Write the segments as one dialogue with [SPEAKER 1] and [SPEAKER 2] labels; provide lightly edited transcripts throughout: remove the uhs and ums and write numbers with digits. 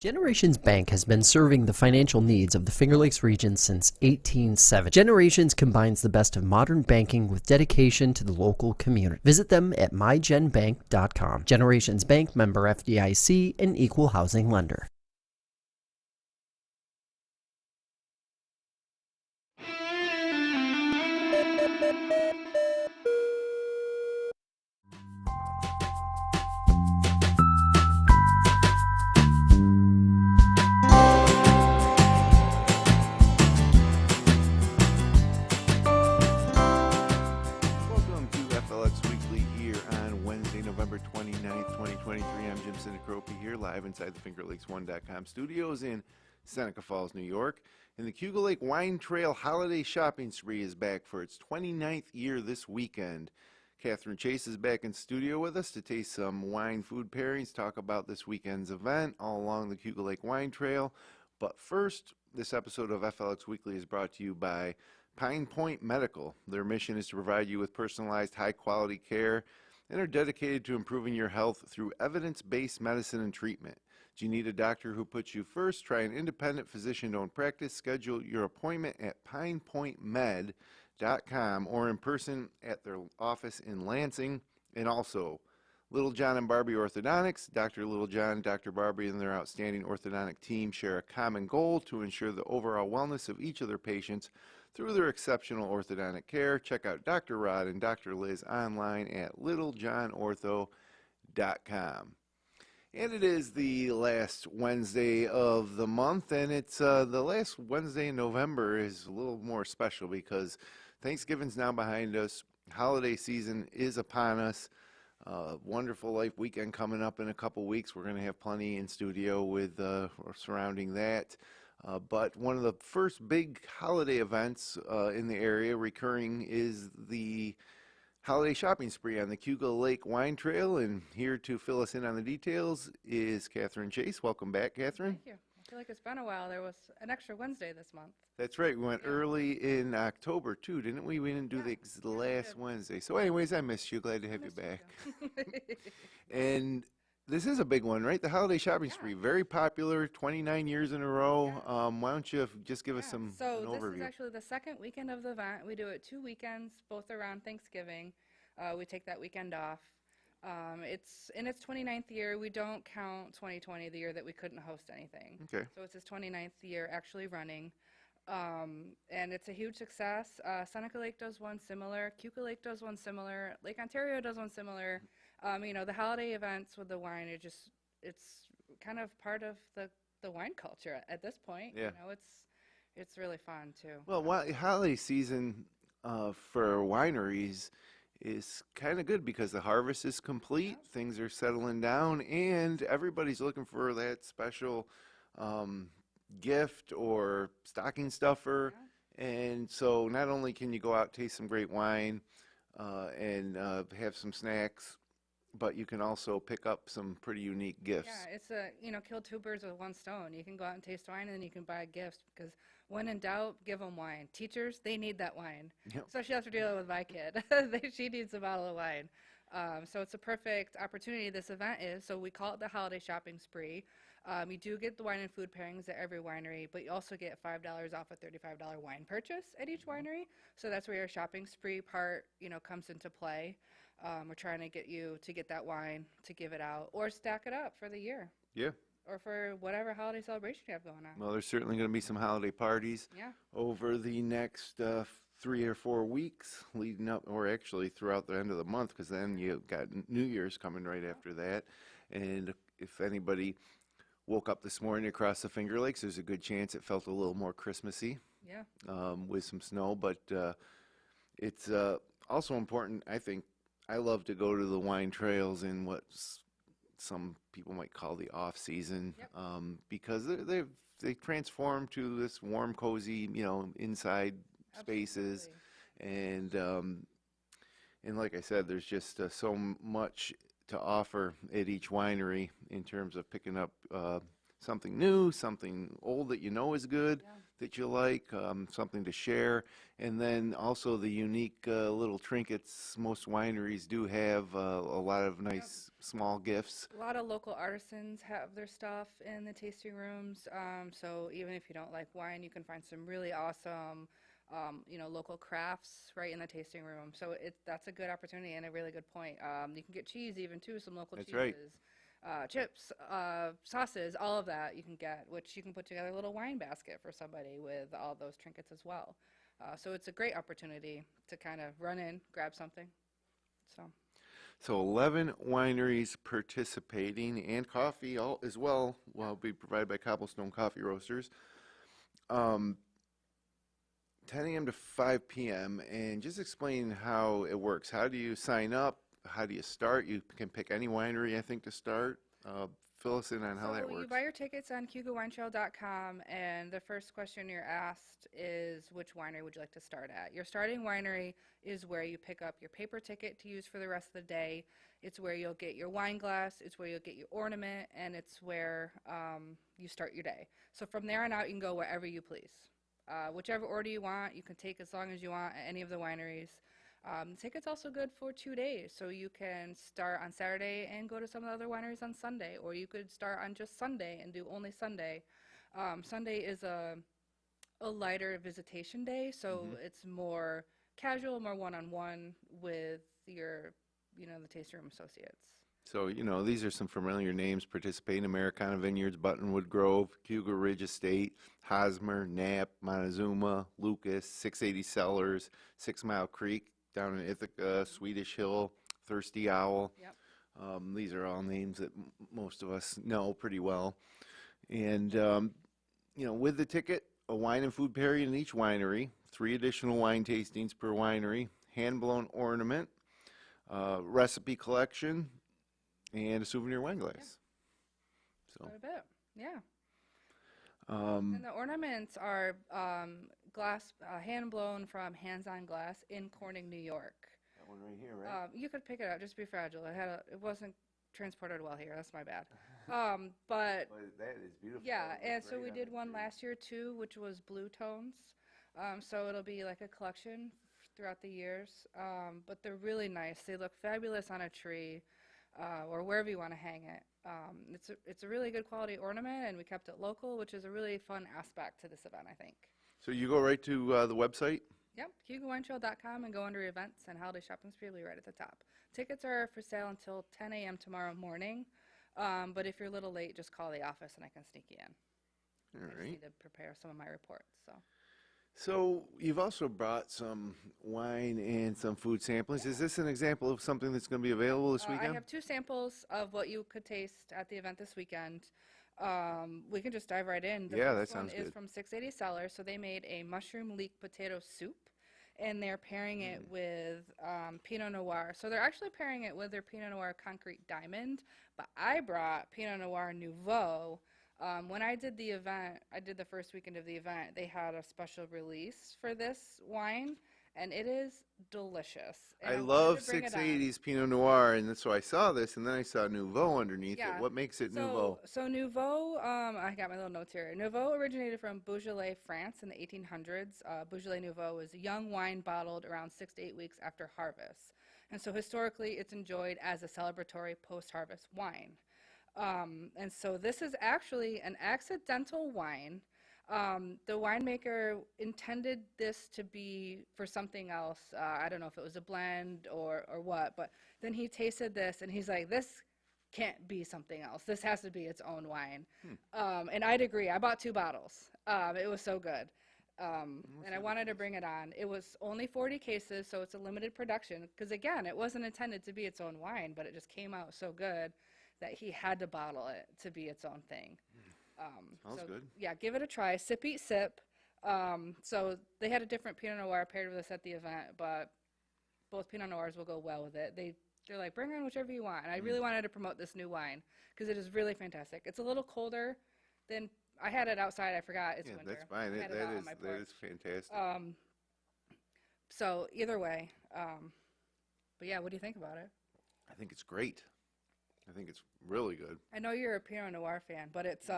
[SPEAKER 1] Generations Bank has been serving the financial needs of the Finger Lakes region since 1870. Generations combines the best of modern banking with dedication to the local community. Visit them at mygenbank.com. Generations Bank, member FDIC, and equal housing lender.
[SPEAKER 2] Welcome to FLX Weekly here on Wednesday, November 29th, 2023. I'm Jim Sinacropi here, live inside the FingerLakes1.com studios in Seneca Falls, New York. And the Cayuga Lake Wine Trail holiday shopping spree is back for its 29th year this weekend. Katherine Chase is back in studio with us to taste some wine food pairings, talk about this weekend's event all along the Cayuga Lake Wine Trail. But first, this episode of FLX Weekly is brought to you by Pine Point Medical. Their mission is to provide you with personalized, high-quality care and are dedicated to improving your health through evidence-based medicine and treatment. Do you need a doctor who puts you first? Try an independent physician-owned practice. Schedule your appointment at pinepointmed.com or in person at their office in Lansing. And also, Little John and Barbie Orthodontics. Dr. Little John, Dr. Barbie, and their outstanding orthodontic team share a common goal to ensure the overall wellness of each of their patients through their exceptional orthodontic care. Check out Dr. Rod and Dr. Liz online at littlejohnortho.com. And it is the last Wednesday of the month, and it's the last Wednesday in November is a little more special because Thanksgiving's now behind us. Holiday season is upon us. Wonderful Life weekend coming up in a couple weeks. We're going to have plenty in studio with surrounding that. But one of the first big holiday events in the area recurring is the holiday shopping spree on the Cayuga Lake Wine Trail. And here to fill us in on the details is Katherine Chase. Welcome back, Katherine.
[SPEAKER 3] Thank you. I feel like it's been a while. There was an extra Wednesday this month.
[SPEAKER 2] That's right. We went early in October, too, didn't we? We didn't do the last Wednesday. So anyways, I missed you. Glad to have you back. And this is a big one, right? The holiday shopping spree, very popular, 29 years in a row. Why don't you just give us an overview?
[SPEAKER 3] This is actually the second weekend of the event. We do it 2 weekends, both around Thanksgiving. We take that weekend off. It's in its 29th year. We don't count 2020, the year that we couldn't host anything.
[SPEAKER 2] Okay.
[SPEAKER 3] So it's his 29th year actually running. And it's a huge success. Seneca Lake does one similar. Cayuga Lake does one similar. Lake Ontario does one similar. The holiday events with the wine it's kind of part of the wine culture at this point.
[SPEAKER 2] Yeah.
[SPEAKER 3] It's really fun too.
[SPEAKER 2] Well, holiday season for wineries is kind of good because the harvest is complete, things are settling down, and everybody's looking for that special gift or stocking stuffer. And so not only can you go out, taste some great wine, and have some snacks, but you can also pick up some pretty unique gifts.
[SPEAKER 3] Yeah, it's kill two birds with one stone. You can go out and taste wine, and then you can buy gifts because when in doubt, give them wine. Teachers, they need that wine, especially after dealing with my kid. She needs a bottle of wine. So it's a perfect opportunity. This event is, so we call it the holiday shopping spree. You do get the wine and food pairings at every winery, but you also get $5 off a $35 wine purchase at each winery. So that's where your shopping spree part, comes into play. We're trying to get you to get that wine, to give it out, or stack it up for the year.
[SPEAKER 2] Yeah.
[SPEAKER 3] Or for whatever holiday celebration you have going on.
[SPEAKER 2] Well, there's certainly going to be some holiday parties over the next 3 or 4 weeks leading up, or actually throughout the end of the month, because then you've got New Year's coming right after that. And if anybody woke up this morning across the Finger Lakes, there's a good chance it felt a little more Christmassy with some snow. But it's also important, I think. I love to go to the wine trails in what some people might call the off season, because they transform to this warm, cozy, inside spaces, and like I said, there's just so much to offer at each winery in terms of picking up something new, something old that is good, that you like, something to share, and then also the unique little trinkets. Most wineries do have a lot of nice small gifts.
[SPEAKER 3] A lot of local artisans have their stuff in the tasting rooms. So even if you don't like wine, you can find some really awesome, local crafts right in the tasting room. So that's a good opportunity and a really good point. You can get cheese even too, some local
[SPEAKER 2] That's
[SPEAKER 3] cheeses.
[SPEAKER 2] right.
[SPEAKER 3] Chips, sauces, all of that you can get, which you can put together a little wine basket for somebody with all those trinkets as well. So it's a great opportunity to kind of run in, grab something.
[SPEAKER 2] So 11 wineries participating, and coffee as well will be provided by Cobblestone Coffee Roasters. 10 a.m. to 5 p.m. And just explain how it works. How do you sign up? How do you start? You can pick any winery, I think, to start. Fill us in on how that works.
[SPEAKER 3] You buy your tickets on CayugaWineTrail.com, and the first question you're asked is which winery would you like to start at. Your starting winery is where you pick up your paper ticket to use for the rest of the day. It's where you'll get your wine glass, it's where you'll get your ornament, and it's where you start your day. So from there on out, you can go wherever you please. Whichever order you want, you can take as long as you want at any of the wineries. The ticket's also good for 2 days, so you can start on Saturday and go to some of the other wineries on Sunday, or you could start on just Sunday and do only Sunday. Sunday is a lighter visitation day, so it's more casual, more one-on-one with your, the tasting room associates.
[SPEAKER 2] So, these are some familiar names participating: Americana Vineyards, Buttonwood Grove, Cayuga Ridge Estate, Hosmer, Knapp, Montezuma, Lucas, 680 Cellars, 6 Mile Creek down in Ithaca, Swedish Hill, Thirsty Owl.
[SPEAKER 3] Yep.
[SPEAKER 2] These are all names that most of us know pretty well. And, with the ticket, a wine and food pairing in each winery, 3 additional wine tastings per winery, hand-blown ornament, recipe collection, and a souvenir wine glass.
[SPEAKER 3] Yeah.
[SPEAKER 2] So
[SPEAKER 3] quite a bit, yeah. And the ornaments are glass, hand-blown from Hands on Glass in Corning, New York.
[SPEAKER 2] that one right here, right?
[SPEAKER 3] You could pick it up, just be fragile. It wasn't transported well here. That's my bad. But
[SPEAKER 2] that is beautiful.
[SPEAKER 3] yeah, and so we did one last year too, which was blue tones. So it'll be like a collection throughout the years. But they're really nice. They look fabulous on a tree or wherever you want to hang it. It's a really good quality ornament, and we kept it local, which is a really fun aspect to this event, I think.
[SPEAKER 2] So you go right to the website?
[SPEAKER 3] Yep, CayugaWineTrail.com, and go under events and holiday shopping spree will be right at the top. Tickets are for sale until 10 a.m. tomorrow morning, but if you're a little late, just call the office and I can sneak you in.
[SPEAKER 2] All
[SPEAKER 3] I just
[SPEAKER 2] right.
[SPEAKER 3] need to prepare some of my reports.
[SPEAKER 2] So you've also brought some wine and some food samplings. Is this an example of something that's going to be available this weekend?
[SPEAKER 3] I have 2 samples of what you could taste at the event this weekend. We can just dive right in. The
[SPEAKER 2] Yeah, that
[SPEAKER 3] first one
[SPEAKER 2] sounds
[SPEAKER 3] is
[SPEAKER 2] good.
[SPEAKER 3] from 680 Cellars. So they made a mushroom leek potato soup, and they're pairing it with Pinot Noir. So they're actually pairing it with their Pinot Noir Concrete Diamond, but I brought Pinot Noir Nouveau. When I did the event, I did the first weekend of the event, they had a special release for this wine, and it is delicious. And
[SPEAKER 2] I
[SPEAKER 3] wanted
[SPEAKER 2] love
[SPEAKER 3] to bring it on.
[SPEAKER 2] 680's Pinot Noir, and so I saw this, and then I saw Nouveau underneath
[SPEAKER 3] Yeah.
[SPEAKER 2] it. What makes it Nouveau?
[SPEAKER 3] So Nouveau, I got my little notes here. Nouveau originated from Beaujolais, France in the 1800s. Beaujolais Nouveau is a young wine bottled around 6 to 8 weeks after harvest. And so historically, it's enjoyed as a celebratory post-harvest wine. And so this is actually an accidental wine. The winemaker intended this to be for something else. I don't know if it was a blend or what, but then he tasted this and he's like, this can't be something else. This has to be its own wine. And I'd agree. I bought 2 bottles. It was so good. And I wanted to bring it on. It was only 40 cases, so it's a limited production. Because again, it wasn't intended to be its own wine, but it just came out so good that he had to bottle it to be its own thing.
[SPEAKER 2] Sounds good.
[SPEAKER 3] Yeah, give it a try. Sip, eat, sip. So they had a different Pinot Noir paired with this at the event, but both Pinot Noirs will go well with it. They're like, bring on whichever you want. And I really wanted to promote this new wine because it is really fantastic. It's a little colder than I had it outside. I forgot it's winter.
[SPEAKER 2] That's fine.
[SPEAKER 3] I had it out on my
[SPEAKER 2] That
[SPEAKER 3] porch.
[SPEAKER 2] is fantastic.
[SPEAKER 3] So either way, but yeah, what do you think about it?
[SPEAKER 2] I think it's great. I think it's really good.
[SPEAKER 3] I know you're a Pinot Noir fan, but it's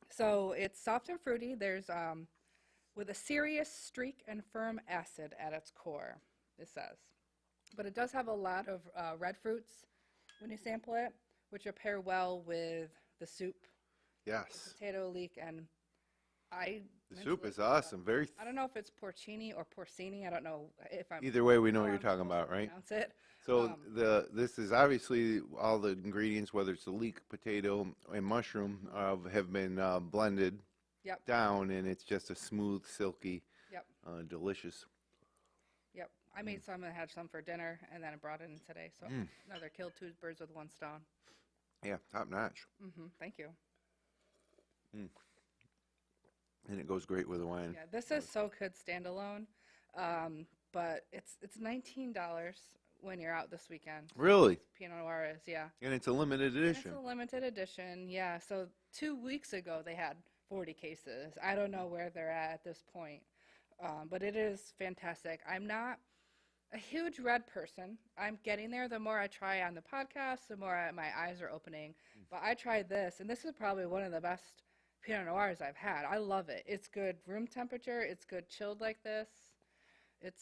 [SPEAKER 3] so it's soft and fruity. There's with a serious streak and firm acid at its core, it says. But it does have a lot of red fruits when you sample it, which will pair well with the soup,
[SPEAKER 2] Yes.
[SPEAKER 3] potato leek, and
[SPEAKER 2] The soup is awesome. Very.
[SPEAKER 3] I don't know if it's porcini or porcini. I don't know if I'm.
[SPEAKER 2] Either way, we know what
[SPEAKER 3] how
[SPEAKER 2] you're
[SPEAKER 3] I'm
[SPEAKER 2] talking
[SPEAKER 3] supposed
[SPEAKER 2] about,
[SPEAKER 3] to
[SPEAKER 2] right?
[SPEAKER 3] pronounce it.
[SPEAKER 2] So this is obviously all the ingredients, whether it's the leek, potato, and mushroom, have been blended
[SPEAKER 3] Yep.
[SPEAKER 2] down, and it's just a smooth, silky,
[SPEAKER 3] Yep.
[SPEAKER 2] delicious.
[SPEAKER 3] Yep. I made some and had some for dinner, and then I brought it in today. So another killed two birds with one stone.
[SPEAKER 2] Yeah, top notch.
[SPEAKER 3] Thank you.
[SPEAKER 2] And it goes great with the wine.
[SPEAKER 3] Yeah, this is so good standalone, but it's $19 when you're out this weekend.
[SPEAKER 2] Really?
[SPEAKER 3] Pinot Noir is, yeah.
[SPEAKER 2] And it's a limited
[SPEAKER 3] And
[SPEAKER 2] edition.
[SPEAKER 3] it's a limited edition, yeah. So 2 weeks ago they had 40 cases. I don't know where they're at this point, but it is fantastic. I'm not a huge red person. I'm getting there. The more I try on the podcast, the more my eyes are opening. But I tried this, and this is probably one of the best Pinot Noirs I've had. I love it. It's good room temperature. It's good chilled like this.
[SPEAKER 2] It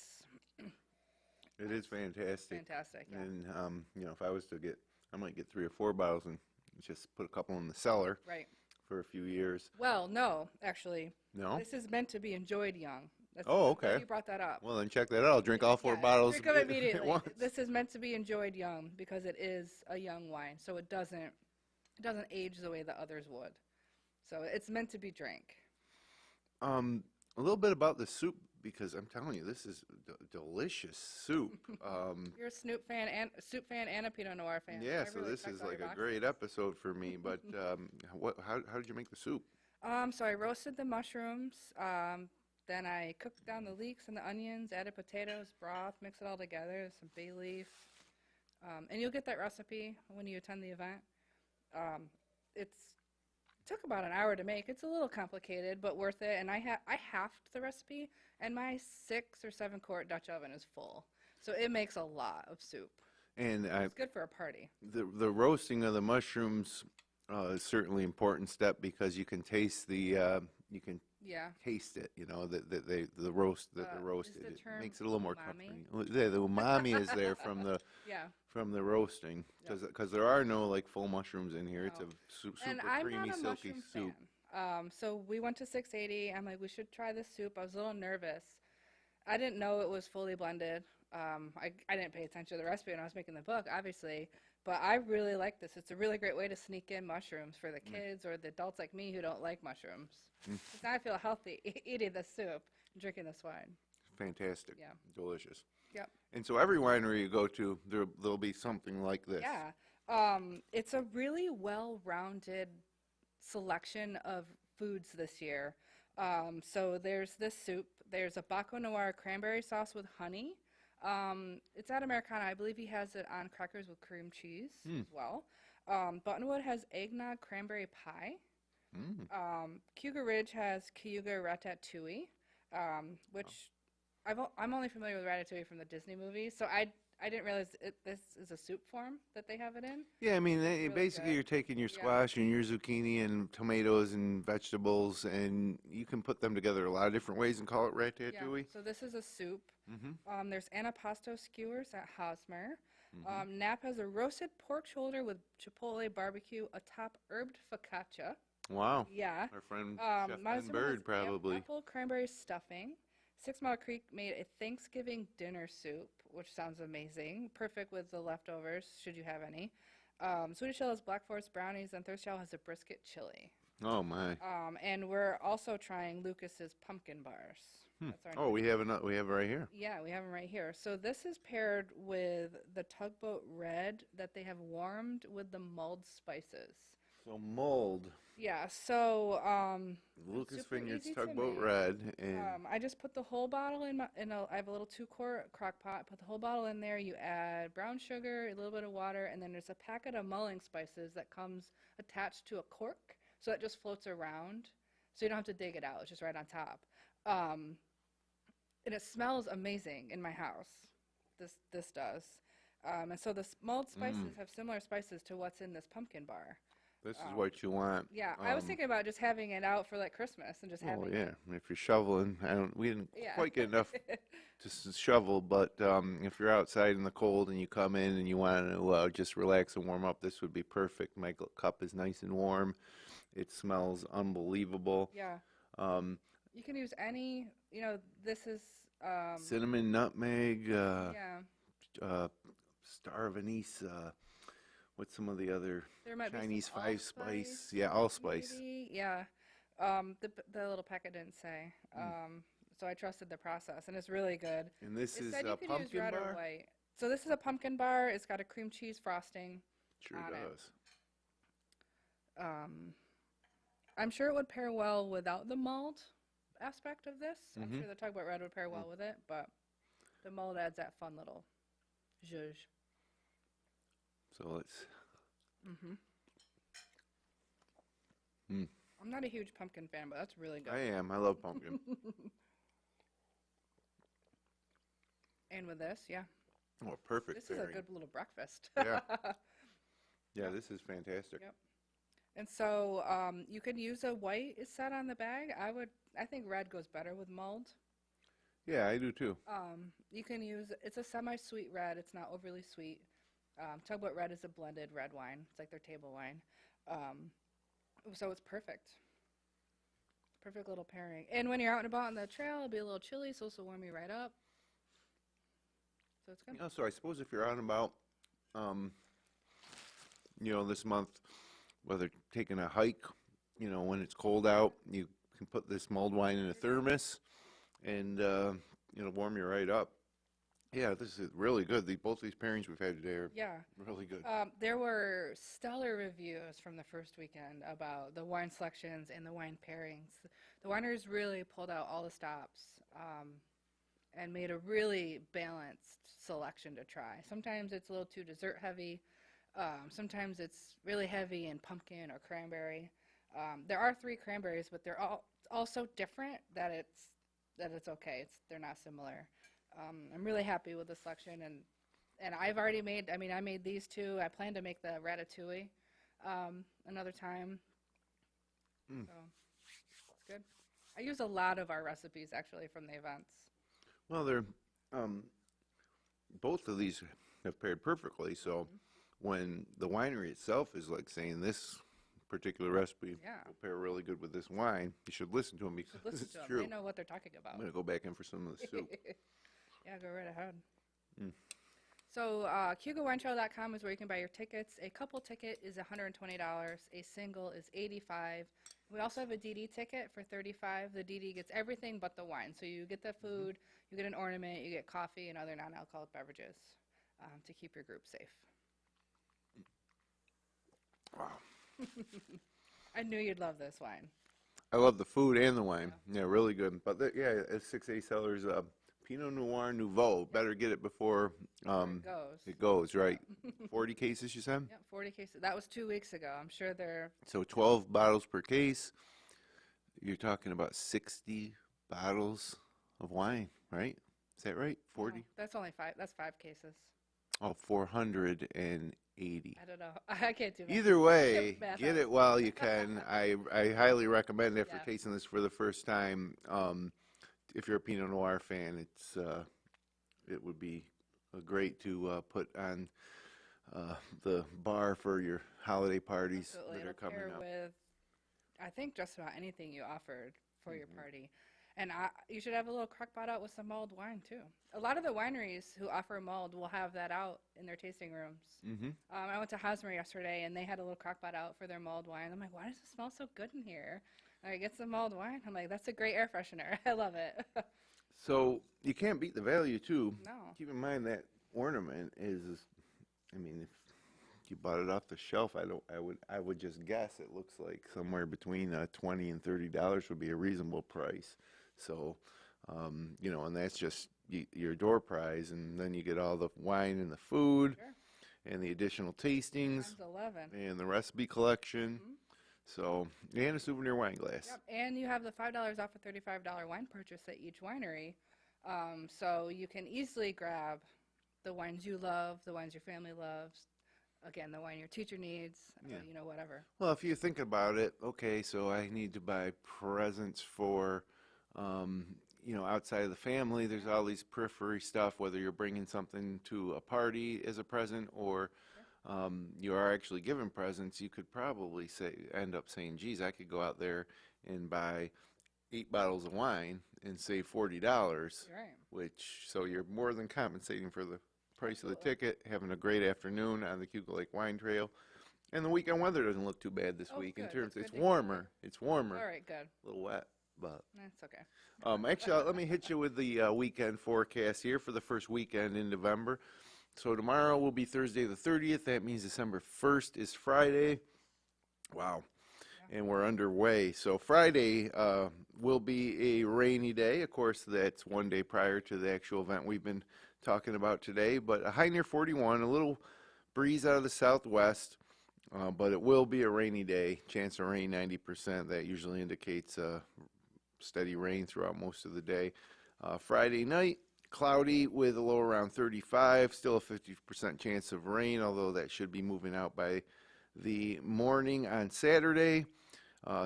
[SPEAKER 2] is fantastic.
[SPEAKER 3] Fantastic, yeah.
[SPEAKER 2] And if I was to get, I might get 3 or 4 bottles and just put a couple in the cellar
[SPEAKER 3] Right.
[SPEAKER 2] for a few years.
[SPEAKER 3] Well, no, actually.
[SPEAKER 2] No?
[SPEAKER 3] This is meant to be enjoyed young.
[SPEAKER 2] Oh,
[SPEAKER 3] I'm glad
[SPEAKER 2] okay.
[SPEAKER 3] You brought that up.
[SPEAKER 2] Well, then check that out. I'll drink all 4
[SPEAKER 3] Yeah,
[SPEAKER 2] bottles
[SPEAKER 3] drink 'em
[SPEAKER 2] at
[SPEAKER 3] immediately.
[SPEAKER 2] once.
[SPEAKER 3] This is meant to be enjoyed young because it is a young wine, so it doesn't age the way the others would. So it's meant to be drank.
[SPEAKER 2] A little bit about the soup, because I'm telling you, this is delicious soup.
[SPEAKER 3] You're a soup fan and a Pinot Noir fan.
[SPEAKER 2] Yeah,
[SPEAKER 3] I
[SPEAKER 2] so
[SPEAKER 3] really
[SPEAKER 2] this
[SPEAKER 3] checked
[SPEAKER 2] is
[SPEAKER 3] all
[SPEAKER 2] like
[SPEAKER 3] your
[SPEAKER 2] a
[SPEAKER 3] boxes.
[SPEAKER 2] great episode for me. But how did you make the soup?
[SPEAKER 3] So I roasted the mushrooms. Then I cooked down the leeks and the onions, added potatoes, broth, mix it all together, some bay leaf. And you'll get that recipe when you attend the event. It took about an hour to make. It's a little complicated, but worth it. And I halved the recipe, and my 6 or 7 quart Dutch oven is full. So it makes a lot of soup.
[SPEAKER 2] And
[SPEAKER 3] It's good for a party.
[SPEAKER 2] the roasting of the mushrooms is certainly an important step, because you can taste
[SPEAKER 3] Yeah.
[SPEAKER 2] taste it. The roast that they're
[SPEAKER 3] Is
[SPEAKER 2] roasted.
[SPEAKER 3] the
[SPEAKER 2] It
[SPEAKER 3] term
[SPEAKER 2] makes it a little more
[SPEAKER 3] umami?
[SPEAKER 2] comforting. Yeah, the umami is there from the
[SPEAKER 3] Yeah.
[SPEAKER 2] roasting, because there are no like full mushrooms in here. It's
[SPEAKER 3] No.
[SPEAKER 2] a super
[SPEAKER 3] And I'm
[SPEAKER 2] creamy,
[SPEAKER 3] not a
[SPEAKER 2] silky
[SPEAKER 3] mushroom
[SPEAKER 2] soup.
[SPEAKER 3] fan. So we went to 680. I'm like, we should try this soup. I was a little nervous. I didn't know it was fully blended. I didn't pay attention to the recipe when I was making the book, obviously. But I really like this. It's a really great way to sneak in mushrooms for the kids or the adults like me who don't like mushrooms. Because now I feel healthy eating this soup and drinking this wine.
[SPEAKER 2] Fantastic.
[SPEAKER 3] Yeah.
[SPEAKER 2] Delicious.
[SPEAKER 3] Yep.
[SPEAKER 2] And so every winery you go to, there'll be something like this.
[SPEAKER 3] Yeah. It's a really well-rounded selection of foods this year. So there's this soup. There's a Baco Noir cranberry sauce with honey. It's at Americana. I believe he has it on crackers with cream cheese as well. Buttonwood has eggnog cranberry pie. Cayuga Ridge has Cayuga Ratatouille, which I'm only familiar with Ratatouille from the Disney movies, so I didn't realize this is a soup form that they have it in.
[SPEAKER 2] Yeah, I mean,
[SPEAKER 3] really
[SPEAKER 2] basically
[SPEAKER 3] good.
[SPEAKER 2] you're taking your
[SPEAKER 3] Yeah.
[SPEAKER 2] squash and your zucchini and tomatoes and vegetables, and you can put them together a lot of different ways and call it ratatouille.
[SPEAKER 3] Yeah, so this is a soup.
[SPEAKER 2] Mm-hmm.
[SPEAKER 3] There's anapasto skewers at Hosmer. Nap has a roasted pork shoulder with chipotle barbecue atop herbed focaccia.
[SPEAKER 2] Wow.
[SPEAKER 3] Yeah.
[SPEAKER 2] Our friend Chef Ben
[SPEAKER 3] Montezuma
[SPEAKER 2] Bird
[SPEAKER 3] has
[SPEAKER 2] probably.
[SPEAKER 3] apple cranberry stuffing. 6 Mile Creek made a Thanksgiving dinner soup, which sounds amazing. Perfect with the leftovers, should you have any. Swedish Shell has Black Forest brownies, and Thirst Shell has a brisket chili.
[SPEAKER 2] Oh my.
[SPEAKER 3] And we're also trying Lucas's pumpkin bars. That's our
[SPEAKER 2] Oh, we have it right here.
[SPEAKER 3] Yeah, we have them right here. So this is paired with the Tugboat Red that they have warmed with the mulled spices.
[SPEAKER 2] So mold.
[SPEAKER 3] Yeah, so
[SPEAKER 2] Lucas
[SPEAKER 3] super
[SPEAKER 2] Vineyards
[SPEAKER 3] easy to
[SPEAKER 2] Tugboat
[SPEAKER 3] make.
[SPEAKER 2] Red. And
[SPEAKER 3] I just put the whole bottle in I have a little 2-quart crock pot. Put the whole bottle in there. You add brown sugar, a little bit of water, and then there's a packet of mulling spices that comes attached to a cork, so it just floats around. So you don't have to dig it out. It's just right on top. And it smells amazing in my house. This does. And so the mulled spices have similar spices to what's in this pumpkin bar.
[SPEAKER 2] This is what you want.
[SPEAKER 3] Yeah, I was thinking about just having it out for like Christmas and just
[SPEAKER 2] Oh
[SPEAKER 3] having
[SPEAKER 2] yeah, and if you're shoveling, we didn't
[SPEAKER 3] Yeah.
[SPEAKER 2] quite get enough to shovel, but if you're outside in the cold and you come in and you want to just relax and warm up, this would be perfect. My cup is nice and warm. It smells unbelievable.
[SPEAKER 3] Yeah.
[SPEAKER 2] Um,
[SPEAKER 3] You can use any, this is,
[SPEAKER 2] cinnamon, nutmeg,
[SPEAKER 3] yeah,
[SPEAKER 2] star of anise. What's some of the other
[SPEAKER 3] there might
[SPEAKER 2] Chinese
[SPEAKER 3] be some
[SPEAKER 2] five spice?
[SPEAKER 3] allspice,
[SPEAKER 2] Yeah, allspice.
[SPEAKER 3] maybe. Yeah. The little packet didn't say. So I trusted the process, and it's really good.
[SPEAKER 2] And this
[SPEAKER 3] It
[SPEAKER 2] is
[SPEAKER 3] said
[SPEAKER 2] a
[SPEAKER 3] you can use
[SPEAKER 2] pumpkin
[SPEAKER 3] red or
[SPEAKER 2] bar.
[SPEAKER 3] white. So this is a pumpkin bar. It's got a cream cheese frosting
[SPEAKER 2] Sure
[SPEAKER 3] on it.
[SPEAKER 2] does.
[SPEAKER 3] I'm sure it would pair well without the mulled aspect of this. I'm sure the tugboat red would pair well with it, but the mulled adds that fun little zhuzh.
[SPEAKER 2] So let's.
[SPEAKER 3] I'm not a huge pumpkin fan, but that's really good.
[SPEAKER 2] I am. I love pumpkin.
[SPEAKER 3] And with this, yeah,
[SPEAKER 2] Oh, perfect
[SPEAKER 3] this is a
[SPEAKER 2] pairing.
[SPEAKER 3] good little breakfast.
[SPEAKER 2] Yeah. Yeah, this is fantastic.
[SPEAKER 3] Yep. And so you can use a white is set on the bag. I think red goes better with mulled.
[SPEAKER 2] Yeah, I do too.
[SPEAKER 3] You can use, it's a semi-sweet red. It's not overly sweet. Tugboat red is a blended red wine. It's like their table wine. So it's perfect. Perfect little pairing. And when you're out and about on the trail, it'll be a little chilly, so this will warm you right up. So it's good.
[SPEAKER 2] You know, so I suppose if you're out and about, this month, whether taking a hike, when it's cold out, you can put this mulled wine in a thermos and, warm you right up. Yeah, this is really good. Both these pairings we've had today are
[SPEAKER 3] Yeah.
[SPEAKER 2] really good.
[SPEAKER 3] There were stellar reviews from the first weekend about the wine selections and the wine pairings. The wineries really pulled out all the stops and made a really balanced selection to try. Sometimes it's a little too dessert heavy. Sometimes it's really heavy in pumpkin or cranberry. There are 3 cranberries, but they're all so different that it's okay. They're not similar. I'm really happy with the selection, and I've already made. I made these 2. I plan to make the ratatouille another time. So it's good. I use a lot of our recipes actually from the events.
[SPEAKER 2] Well, they're both of these have paired perfectly. So when the winery itself is like saying this particular recipe will pair really good with this wine, you should listen to them because
[SPEAKER 3] Listen
[SPEAKER 2] it's
[SPEAKER 3] to them.
[SPEAKER 2] true.
[SPEAKER 3] They know what they're talking about.
[SPEAKER 2] I'm gonna go back in for some of the soup.
[SPEAKER 3] Yeah, go right ahead. So CayugaWineTrail.com is where you can buy your tickets. A couple ticket is $120. A single is $85. We also have a DD ticket for $35. The DD gets everything but the wine. So you get the food, you get an ornament, you get coffee and other non-alcoholic beverages to keep your group safe.
[SPEAKER 2] Wow.
[SPEAKER 3] I knew you'd love this wine.
[SPEAKER 2] I love the food and the wine. Yeah, really good. But it's 6A Cellars Pinot Noir Nouveau. Better get it before it goes, right? 40 cases, you said?
[SPEAKER 3] Yep, 40 cases. That was 2 weeks ago. I'm sure they're...
[SPEAKER 2] So 12 bottles per case. You're talking about 60 bottles of wine, right? Is that right? 40?
[SPEAKER 3] No, that's only 5. That's 5 cases.
[SPEAKER 2] Oh, 480.
[SPEAKER 3] I don't know. I can't do that.
[SPEAKER 2] Either way,
[SPEAKER 3] Math
[SPEAKER 2] get
[SPEAKER 3] out.
[SPEAKER 2] it while you can. I highly recommend after
[SPEAKER 3] Yeah.
[SPEAKER 2] tasting this for the first time. If you're a Pinot Noir fan, it would be great to put on the bar for your holiday parties
[SPEAKER 3] Absolutely.
[SPEAKER 2] that are
[SPEAKER 3] It'll
[SPEAKER 2] coming
[SPEAKER 3] pair
[SPEAKER 2] up.
[SPEAKER 3] with, I think, just about anything you offered for your party. And you should have a little crock pot out with some mulled wine, too. A lot of the wineries who offer mulled will have that out in their tasting rooms. I went to Hosmer yesterday, and they had a little crock pot out for their mulled wine. I'm like, why does it smell so good in here? And I get some mulled wine. I'm like, that's a great air freshener. I love it.
[SPEAKER 2] So you can't beat the value, too.
[SPEAKER 3] No.
[SPEAKER 2] Keep in mind that ornament is, if you bought it off the shelf, I would just guess it looks like somewhere between $20 and $30 would be a reasonable price. So, and that's just your door prize, and then you get all the wine and the food, and the additional tastings,
[SPEAKER 3] Times 11.
[SPEAKER 2] and the recipe collection. So, and a souvenir wine glass.
[SPEAKER 3] Yep. And you have the $5 off a $35 wine purchase at each winery. So you can easily grab the wines you love, the wines your family loves, again, the wine your teacher needs,
[SPEAKER 2] Yeah.
[SPEAKER 3] whatever.
[SPEAKER 2] Well, if you think about it, okay, so I need to buy presents for, outside of the family. There's all these periphery stuff, whether you're bringing something to a party as a present or you are actually given presents. You could probably end up saying, geez, I could go out there and buy 8 bottles of wine and save $40,
[SPEAKER 3] Right.
[SPEAKER 2] so you're more than compensating for the price of the
[SPEAKER 3] Absolutely.
[SPEAKER 2] ticket, having a great afternoon on the Cayuga Lake Wine Trail. And the weekend weather doesn't look too bad this
[SPEAKER 3] Oh,
[SPEAKER 2] week in
[SPEAKER 3] good.
[SPEAKER 2] terms.
[SPEAKER 3] That's
[SPEAKER 2] It's
[SPEAKER 3] good to hear.
[SPEAKER 2] warmer. It's warmer.
[SPEAKER 3] All right, good.
[SPEAKER 2] A little wet, but
[SPEAKER 3] That's okay.
[SPEAKER 2] actually, let me hit you with the weekend forecast here for the first weekend in November. So tomorrow will be Thursday the 30th. That means December 1st is Friday. Wow.
[SPEAKER 3] Yeah.
[SPEAKER 2] And we're underway. So Friday will be a rainy day. Of course, that's one day prior to the actual event we've been talking about today. But a high near 41, a little breeze out of the southwest. But it will be a rainy day. Chance of rain 90%. That usually indicates steady rain throughout most of the day. Friday night, cloudy with a low around 35. Still a 50% chance of rain, although that should be moving out by the morning on Saturday.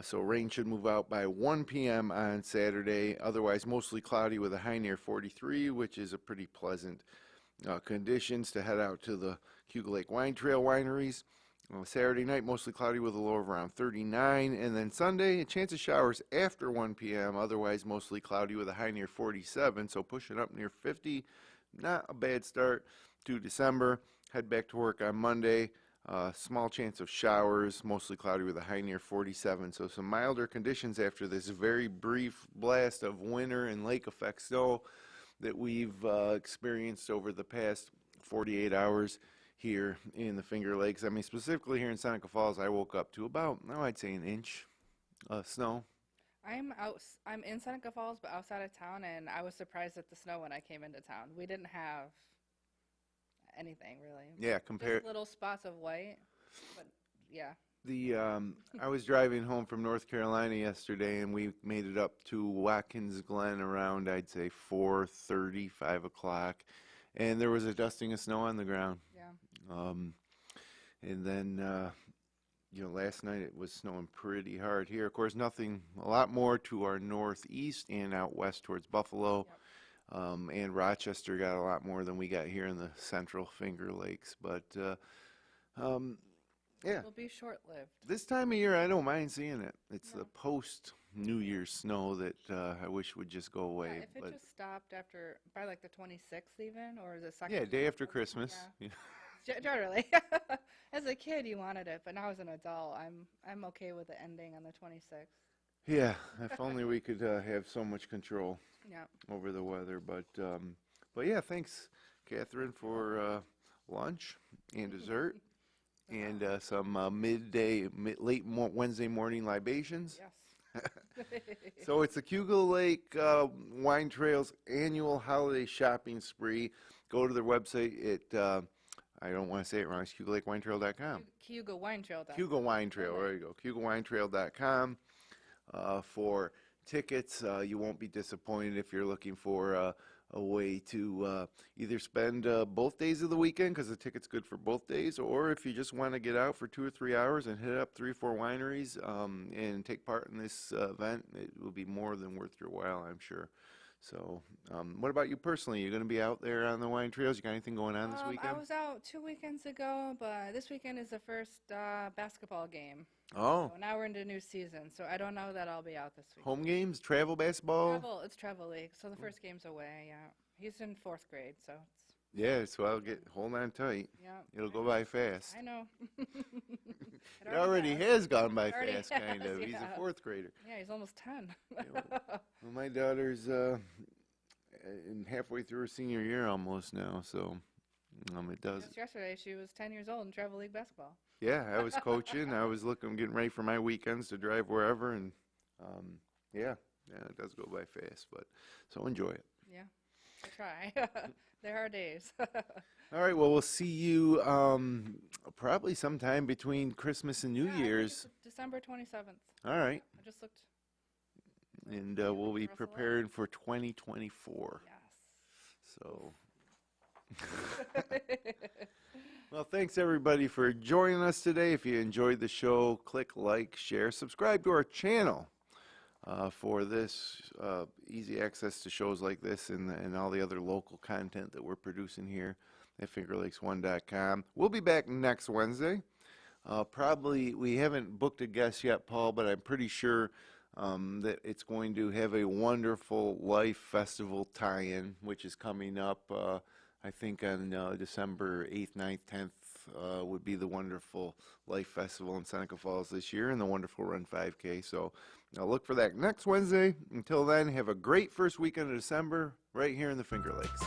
[SPEAKER 2] So rain should move out by 1 p.m. on Saturday. Otherwise, mostly cloudy with a high near 43, which is a pretty pleasant conditions to head out to the Cayuga Lake Wine Trail wineries. Saturday night, mostly cloudy with a low of around 39. And then Sunday, a chance of showers after 1 p.m. Otherwise, mostly cloudy with a high near 47. So pushing up near 50. Not a bad start to December. Head back to work on Monday. Small chance of showers, mostly cloudy with a high near 47. So some milder conditions after this very brief blast of winter and lake effect snow that we've experienced over the past 48 hours here in the Finger Lakes. I mean, specifically here in Seneca Falls, I woke up to about, I'd say an inch of snow.
[SPEAKER 3] I'm in Seneca Falls, but outside of town, and I was surprised at the snow when I came into town. We didn't have anything really.
[SPEAKER 2] Yeah,
[SPEAKER 3] Just little spots of white, but yeah.
[SPEAKER 2] I was driving home from North Carolina yesterday, and we made it up to Watkins Glen around, I'd say 4:30, 5 o'clock, and there was a dusting of snow on the ground.
[SPEAKER 3] Yeah.
[SPEAKER 2] And then, last night it was snowing pretty hard here. Of course, a lot more to our northeast and out west towards Buffalo.
[SPEAKER 3] Yep.
[SPEAKER 2] And Rochester got a lot more than we got here in the central Finger Lakes. But, yeah.
[SPEAKER 3] It'll be short-lived.
[SPEAKER 2] This time of year, I don't mind seeing it. It's
[SPEAKER 3] No.
[SPEAKER 2] the post-New Year's snow that I wish would just go away.
[SPEAKER 3] Yeah, if it just stopped by like the 26th even, or the second.
[SPEAKER 2] Yeah, day after Christmas.
[SPEAKER 3] Yeah. Generally. As a kid, you wanted it, but now as an adult, I'm okay with it ending on the 26th.
[SPEAKER 2] Yeah, if only we could have so much control
[SPEAKER 3] Yeah.
[SPEAKER 2] over the weather. But yeah, thanks, Katherine, for lunch and dessert and some late Wednesday morning libations.
[SPEAKER 3] Yes.
[SPEAKER 2] So it's the Cayuga Lake Wine Trail's annual holiday shopping spree. Go to their website at I don't want to say it wrong. It's CayugaLakeWineTrail.com.
[SPEAKER 3] Cayuga Wine Trail.
[SPEAKER 2] Cayuga Wine Trail. There you go. CayugaWineTrail.com for tickets. You won't be disappointed if you're looking for a way to either spend both days of the weekend, because the ticket's good for both days, or if you just want to get out for 2 or 3 hours and hit up 3 or 4 wineries and take part in this event, it will be more than worth your while, I'm sure. So, what about you personally? You're going to be out there on the wine trails? You got anything going on this weekend?
[SPEAKER 3] I was out 2 weekends ago, but this weekend is the first basketball game.
[SPEAKER 2] Oh,
[SPEAKER 3] So now we're into new season, so I don't know that I'll be out this week.
[SPEAKER 2] home games, travel basketball?
[SPEAKER 3] It's travel league, so the first game's away, yeah. He's in 4th grade, so it's,
[SPEAKER 2] Yeah, so hold on tight.
[SPEAKER 3] yeah.
[SPEAKER 2] It'll go by fast.
[SPEAKER 3] I know.
[SPEAKER 2] It already has gone by
[SPEAKER 3] Already
[SPEAKER 2] fast, kind
[SPEAKER 3] has,
[SPEAKER 2] of. He's
[SPEAKER 3] yeah.
[SPEAKER 2] a 4th grader.
[SPEAKER 3] Yeah, he's almost 10.
[SPEAKER 2] Well, my daughter's halfway through her senior year almost now, so it does.
[SPEAKER 3] Just yesterday, she was 10 years old in travel league basketball.
[SPEAKER 2] Yeah, I was coaching. I was getting ready for my weekends to drive wherever, and yeah, it does go by fast, but so enjoy it.
[SPEAKER 3] Yeah, I try. There are days.
[SPEAKER 2] All right, well, we'll see you probably sometime between Christmas and New
[SPEAKER 3] Yeah, I think
[SPEAKER 2] Year's.
[SPEAKER 3] it's December 27th.
[SPEAKER 2] All right,
[SPEAKER 3] I just looked.
[SPEAKER 2] and we'll be
[SPEAKER 3] Russell
[SPEAKER 2] preparing for 2024.
[SPEAKER 3] Yes.
[SPEAKER 2] So, Well, thanks everybody for joining us today. If you enjoyed the show, click like, share, subscribe to our channel for this easy access to shows like this and all the other local content that we're producing here at FingerLakes1.com. We'll be back next Wednesday. Probably, we haven't booked a guest yet, Paul, but I'm pretty sure that it's going to have a wonderful Life Festival tie-in, which is coming up, I think on December 8th, 9th, 10th would be the wonderful Life Festival in Seneca Falls this year and the wonderful Run 5K. So look for that next Wednesday. Until then, have a great first weekend of December right here in the Finger Lakes.